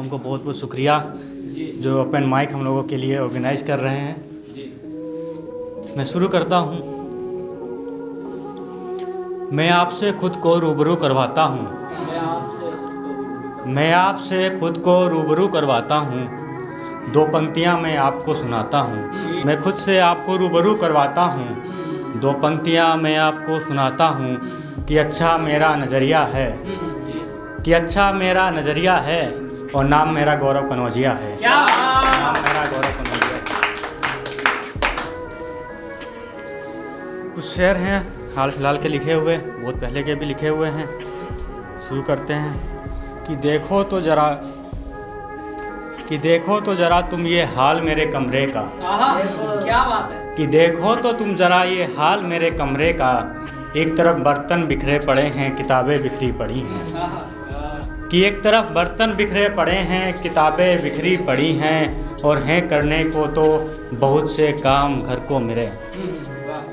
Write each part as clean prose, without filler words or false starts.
Madam को बहुत बहुत शुक्रिया जो ओपन माइक हम लोगों के लिए ऑर्गेनाइज कर रहे हैं। मैं शुरू करता हूँ। मैं आपसे खुद को रूबरू करवाता हूँ, मैं आपसे खुद को रूबरू करवाता हूँ, दो पंक्तियाँ मैं आपको सुनाता हूँ। मैं खुद से आपको रूबरू करवाता हूँ, दो पंक्तियाँ मैं आपको सुनाता हूँ कि अच्छा मेरा नज़रिया है, कि अच्छा मेरा नज़रिया है और नाम मेरा गौरव कनौजिया है। नाम मेरा गौरव कनौजिया है। कुछ शेर हैं हाल फिलहाल के लिखे हुए, बहुत पहले के भी लिखे हुए हैं। शुरू करते हैं कि देखो तो ज़रा तुम ये हाल मेरे कमरे का, क्या बात है। कि देखो तो तुम ज़रा ये हाल मेरे कमरे का, एक तरफ बर्तन बिखरे पड़े हैं, किताबें बिखरी पड़ी हैं। कि एक तरफ बर्तन बिखरे पड़े हैं, किताबें बिखरी पड़ी हैं, और हैं करने को तो बहुत से काम घर को मिले।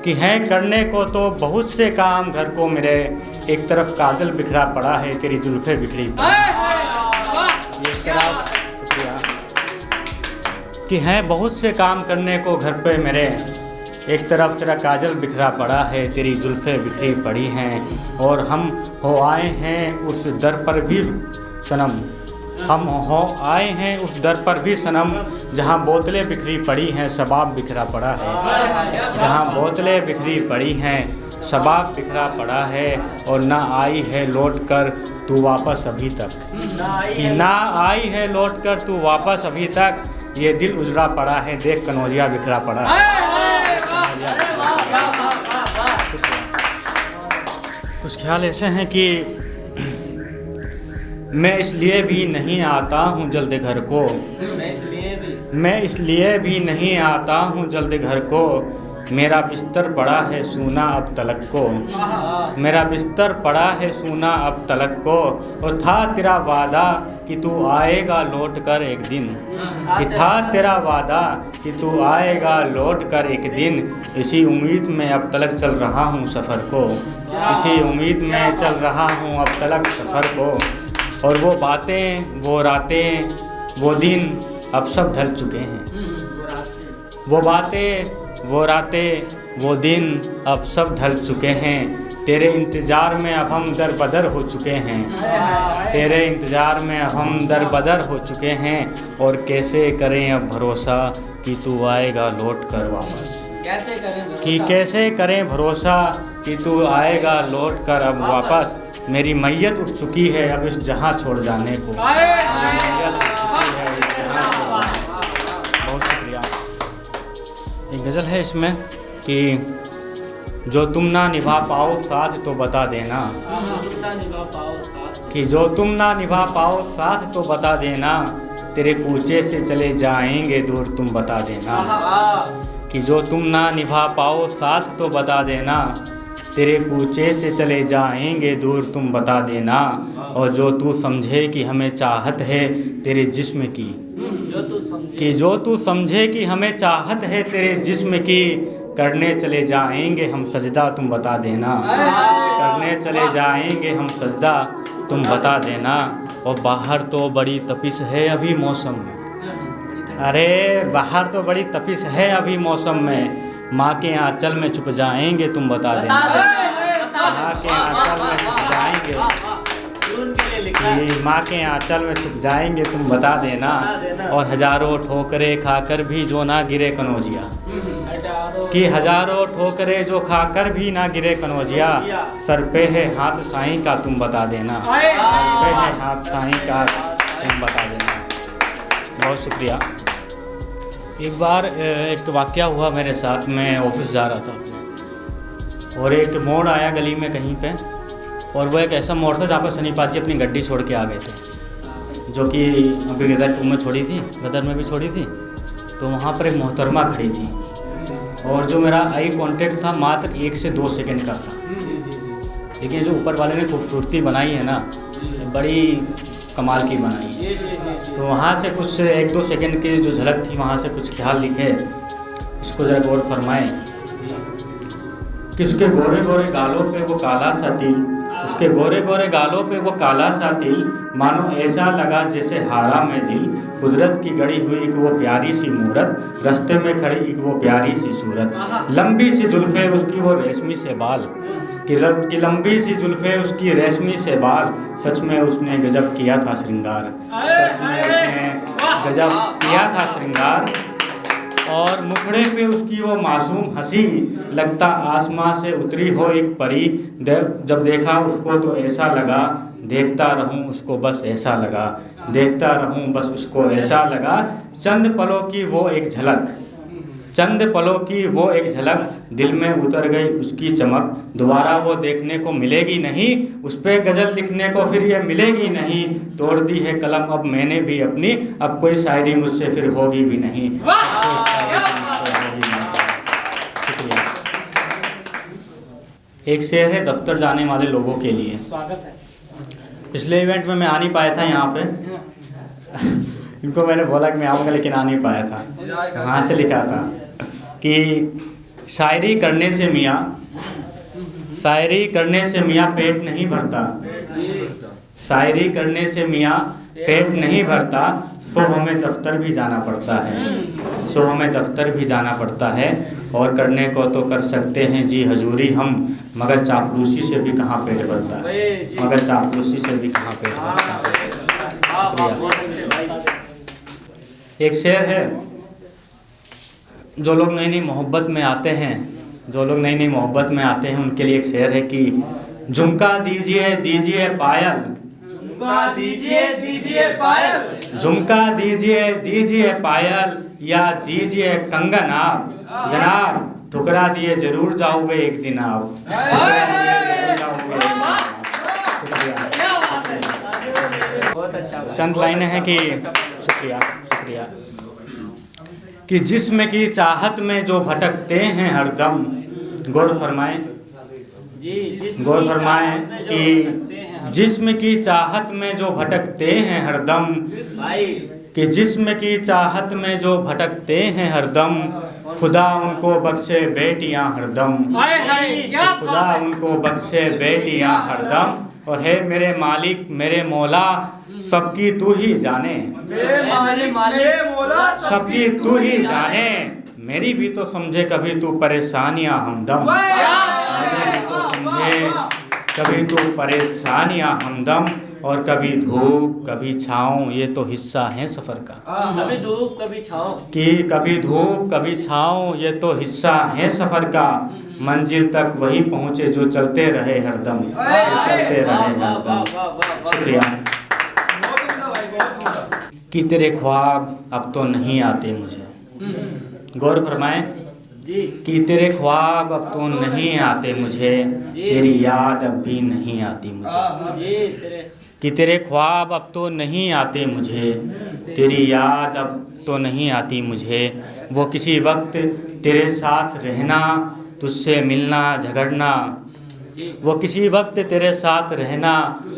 कि हैं करने को तो बहुत से काम घर को मिले, एक तरफ काजल बिखरा पड़ा है, तेरी जुल्फे बिखरी पड़ी। एक तरफ कि हैं बहुत से काम करने को घर पे मेरे, एक तरफ तेरा काजल बिखरा पड़ा है, तेरी जुल्फ़े बिखरी पड़ी हैं, और हम हो आए हैं उस दर पर भी सनम, हम हो आए हैं उस दर पर भी सनम, जहाँ बोतलें बिखरी पड़ी हैं, शबाब बिखरा पड़ा है। जहाँ बोतलें बिखरी पड़ी हैं, शबाब बिखरा पड़ा है, और ना आई है लौट कर तू वापस अभी तक। कि ना आई है लौट कर तू वापस अभी तक, ये दिल उजड़ा पड़ा है, देख कनौजिया बिखरा पड़ा है। कुछ ख्याल ऐसे हैं कि मैं इसलिए भी नहीं आता हूँ जल्द घर को, मैं इसलिए भी नहीं आता हूँ जल्द घर को, मेरा बिस्तर पड़ा है सूना अब तलक को, मेरा बिस्तर पड़ा है सूना अब तलक को, और था तेरा वादा कि तू आएगा लौट कर एक दिन, कि था तेरा वादा कि तू आएगा लौट कर एक दिन, इसी उम्मीद में अब तलक चल रहा हूँ सफ़र को, इसी उम्मीद में चल रहा हूँ अब तलक सफ़र को, और वो बातें वो रातें वो दिन अब सब ढल चुके हैं। वो बातें वो रातें वो दिन अब सब ढल चुके हैं, तेरे इंतज़ार में अब हम दर बदर हो चुके हैं, तेरे इंतज़ार में अब हम दर बदर हो चुके हैं, और कैसे करें अब भरोसा कि तू आएगा लौट कर वापस। कैसे करें भरोसा? कि कैसे करें भरोसा कि तू आएगा लौट कर अब वापस, मेरी मैयत उठ चुकी है अब इस जहां छोड़ जाने को। बहुत शुक्रिया। एक गज़ल है इसमें कि जो तुम ना निभा पाओ साथ तो बता देना, कि जो तुम ना निभा पाओ साथ तो बता देना, तेरे कूचे से चले जाएंगे दूर तुम बता देना। कि जो तुम ना निभा पाओ साथ तो बता देना, तेरे कूचे से चले जाएंगे दूर तुम बता देना, और जो तू समझे कि हमें चाहत है तेरे जिस्म की, कि जो तू समझे कि हमें चाहत है तेरे जिस्म की, करने चले जाएंगे हम सजदा तुम बता देना, करने चले जाएंगे हम सजदा तुम बता देना। और बाहर तो बड़ी तपिश है अभी मौसम में, अरे बाहर तो बड़ी तपिश है अभी मौसम में, माँ के आंचल में छुप जाएंगे तुम बता देना, माँ के आंचल में छुप जाएंगे, माँ के आंचल में छुप जाएंगे तुम बता देना, और हज़ारों ठोकरे खाकर भी जो ना गिरे कनौजिया, कि हज़ारों ठोकरे जो खाकर भी ना गिरे कनौजिया, सर पे है हाथ साईं का तुम बता देना, सर पे है हाथ साईं का तुम बता देना। बहुत शुक्रिया। एक बार एक वाक़या हुआ मेरे साथ, मैं ऑफिस जा रहा था और एक मोड़ आया गली में कहीं पे, और वो एक ऐसा मोड़ था जहाँ पर सनी पाजी अपनी गड्डी छोड़ के आ गए थे, जो कि अभी गदर 2 में छोड़ी थी, गदर में भी छोड़ी थी। तो वहाँ पर एक मोहतरमा खड़ी थी, और जो मेरा आई कांटेक्ट था मात्र 1 से 2 सेकंड का था, लेकिन जो ऊपर वाले ने खूबसूरती बनाई है ना, बड़ी कमाल की बनाई है। तो वहाँ से कुछ 1-2 सेकंड की जो झलक थी, वहाँ से कुछ ख्याल लिखे, इसको ज़रा गौर फरमाएं कि उसके गोरे गोरे गालों पे वो काला सा तिल, उसके गोरे गोरे गालों पे वो काला सा तिल, मानो ऐसा लगा जैसे हारा में दिल। कुदरत की गढ़ी हुई एक वो प्यारी सी मूरत, रास्ते में खड़ी एक वो प्यारी सी सूरत। लंबी सी जुल्फे उसकी वो रेशमी से बाल, कि लंबी सी जुल्फे उसकी रेशमी से बाल। सच में उसने गजब किया था श्रृंगार, सच में उसने गजब किया था श्रृंगार। और मुखड़े पे उसकी वो मासूम हंसी, लगता आसमां से उतरी हो एक परी। जब देखा उसको तो ऐसा लगा, देखता रहूं उसको बस ऐसा लगा, देखता रहूं बस उसको ऐसा लगा। चंद पलों की वो एक झलक, चंद पलों की वो एक झलक, दिल में उतर गई उसकी चमक। दोबारा वो देखने को मिलेगी नहीं, उस पे गज़ल लिखने को फिर ये मिलेगी नहीं। तोड़ दी है कलम अब मैंने भी अपनी, अब कोई शायरी मुझसे फिर होगी भी नहीं। शुक्रिया। एक शेर है दफ्तर जाने वाले लोगों के लिए। स्वागत है। पिछले इवेंट में मैं आ नहीं पाया था यहाँ पे। इनको मैंने बोला कि मैं आऊँगा लेकिन आ नहीं पाया था। वहाँ से लिखा था कि शायरी करने से मियाँ, शायरी करने से मियाँ पेट नहीं भरता, शायरी करने से मियाँ पेट नहीं भरता। सो हमें दफ्तर भी जाना पड़ता है, सो हमें दफ्तर भी जाना पड़ता है। और करने को तो कर सकते हैं जी हजूरी हम, मगर चापलूसी से भी कहाँ पेट भरता है, मगर चापलूसी से भी कहाँ पेट भरता है। एक शेर है, जो लोग नई नई मोहब्बत में आते हैं, जो लोग नई नई मोहब्बत में आते हैं उनके लिए एक शेर है कि झुमका दीजिए दीजिए पायल, झुमका दीजिए दीजिए पायल, झुमका दीजिए दीजिए पायल, या दीजिए कंगन आप जनाब, ठुकरा दिए जरूर जाओगे एक दिन आप। बहुत अच्छा। चंद लाइनें हैं कि शुक्रिया शुक्रिया कि जिस्म की चाहत में जो भटकते हैं हरदम, गौर फरमाएं जी, गौर फरमाएं कि जिस्म की चाहत में जो भटकते हैं हरदम, भाई कि जिस्म की चाहत में जो भटकते हैं हरदम, खुदा उनको बख्शे बेटियां हरदम, खुदा उनको बख्शे बेटियां हरदम। और है मेरे मालिक मेरे मौला सबकी तू ही जाने, सबकी तू ही जाने, मेरी भी तो समझे कभी तू परेशानियां हमदम, मेरी भी तो समझे कभी तू परेशानियां हमदम। और कभी धूप कभी छाँव ये तो हिस्सा है सफ़र का, कभी धूप कभी छाँव, कि कभी धूप कभी छाँव ये तो हिस्सा है सफ़र का। मंजिल तक वही पहुँचे जो चलते रहे हरदम, जो चलते रहे हरदम। शुक्रिया। कि तेरे ख्वाब अब तो नहीं आते मुझे, गौर फरमाएं कि तेरे ख्वाब अब तो नहीं आते मुझे, तेरी याद अब भी नहीं आती मुझे, कि तेरे ख्वाब अब तो नहीं आते मुझे, तेरी याद अब तो नहीं आती मुझे। वो किसी वक्त तेरे साथ रहना, तुझसे मिलना झगड़ना, वो किसी वक्त तेरे साथ रहना,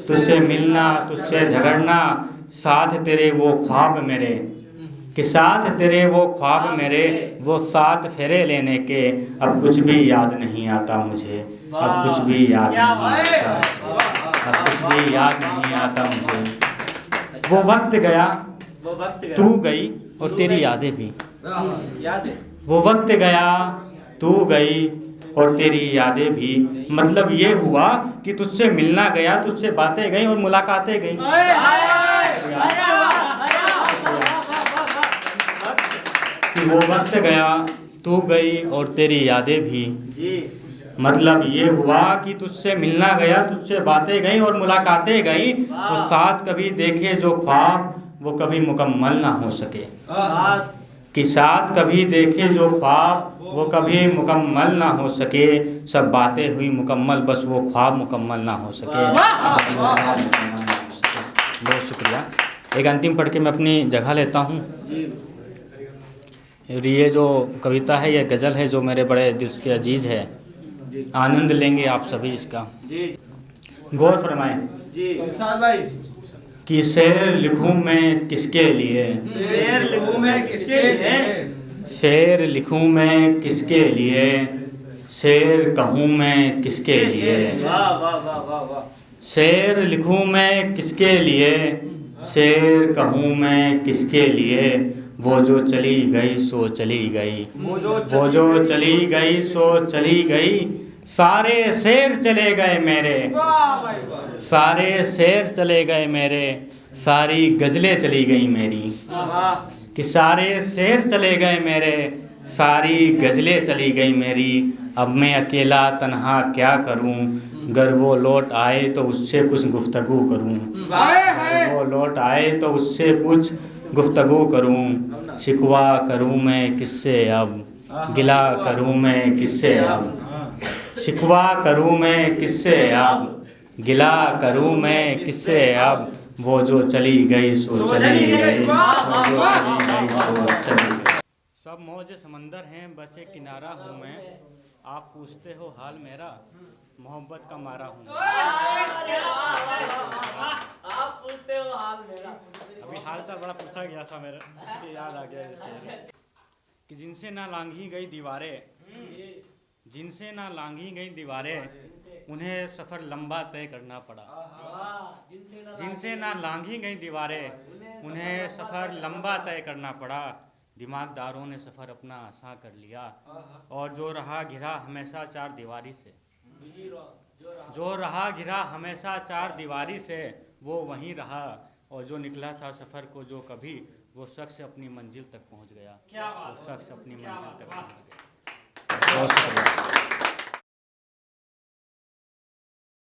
तुझसे मिलना तुझसे झगड़ना। साथ तेरे वो ख्वाब मेरे, कि साथ तेरे वो ख्वाब मेरे, वो साथ फेरे लेने के, अब कुछ भी याद नहीं आता मुझे, अब कुछ भी याद नहीं आता, अब कुछ भी याद नहीं आता मुझे। वो वक्त गया तू गई और तेरी यादें भी, याद है वो वक्त गया तू गई और तेरी यादें भी। मतलब ये हुआ कि तुझसे मिलना गया, तुझसे बातें गई और मुलाकातें गई। कि वो वक्त गया तू गई और तेरी यादें भी, मतलब ये हुआ कि तुझसे मिलना गया, तुझसे बातें गई और मुलाकातें गई। वो साथ कभी देखे जो ख्वाब वो कभी मुकम्मल ना हो सके, कि साथ कभी देखे जो ख्वाब वो कभी मुकम्मल ना हो सके। सब बातें हुई मुकम्मल बस वो ख्वाब मुकम्मल ना हो सके। बहुत शुक्रिया। एक अंतिम पढ़ के मैं अपनी जगह लेता हूँ। और ये जो कविता है, ये गज़ल है जो मेरे बड़े दिल के अजीज़ है, आनंद लेंगे आप सभी इसका। गौर फरमाएं कि शेर लिखूं मैं किसके लिए, शेर लिखूं मैं किसके लिए, शेर लिखूं मैं किसके लिए, शेर कहूँ मैं किसके लिए। वाह वाह वाह वाह वाह। शेर लिखूं मैं किसके लिए, शेर कहूँ मैं किसके लिए, वो जो चली गई सो चली गई, वो जो चली गई सो चली गई, सारे शेर चले गए मेरे, सारे शेर चले गए मेरे, सारी गज़लें चली गई मेरी, कि सारे शेर चले गए मेरे, सारी गज़लें चली गई मेरी, अब मैं अकेला तन्हा क्या करूं, अगर वो लौट आए तो उससे कुछ गुफ्तगू करूं, अगर वो लौट आए तो उससे कुछ गुफ्तगू करूं, शिकवा करूं मैं किससे अब, गिला करूं मैं किससे अब, शिकवा करूं मैं किससे अब, गिला करूं मैं किससे अब, वो जो चली गई सो चली गई, वो जो चली गई सो चली गई। सब मौज समंदर हैं बस एक किनारा हूँ मैं, आप पूछते हो हाल मेरा, मोहब्बत का मारा हूँ। आप पूछते हो हाल मेरा। अभी हाल चाल बड़ा पूछा गया था मेरा, इसलिए याद आ गया जैसे कि जिनसे ना लांघी गई दीवारें, जिनसे ना लांघी गई दीवारें, उन्हें सफ़र लंबा तय करना पड़ा, जिनसे ना लांघी गई दीवारें, उन्हें सफ़र लंबा तय करना पड़ा, दिमागदारों ने सफ़र अपना आसान कर लिया, और जो रहा घिरा हमेशा चार दीवारी से, जो रहा घिरा हमेशा चार दीवारी से, वो वहीं रहा, और जो निकला था सफ़र को जो कभी, वो शख्स अपनी मंजिल तक पहुंच गया, वो शख्स अपनी मंजिल तक पहुंच गया। बहुत शुक्रिया।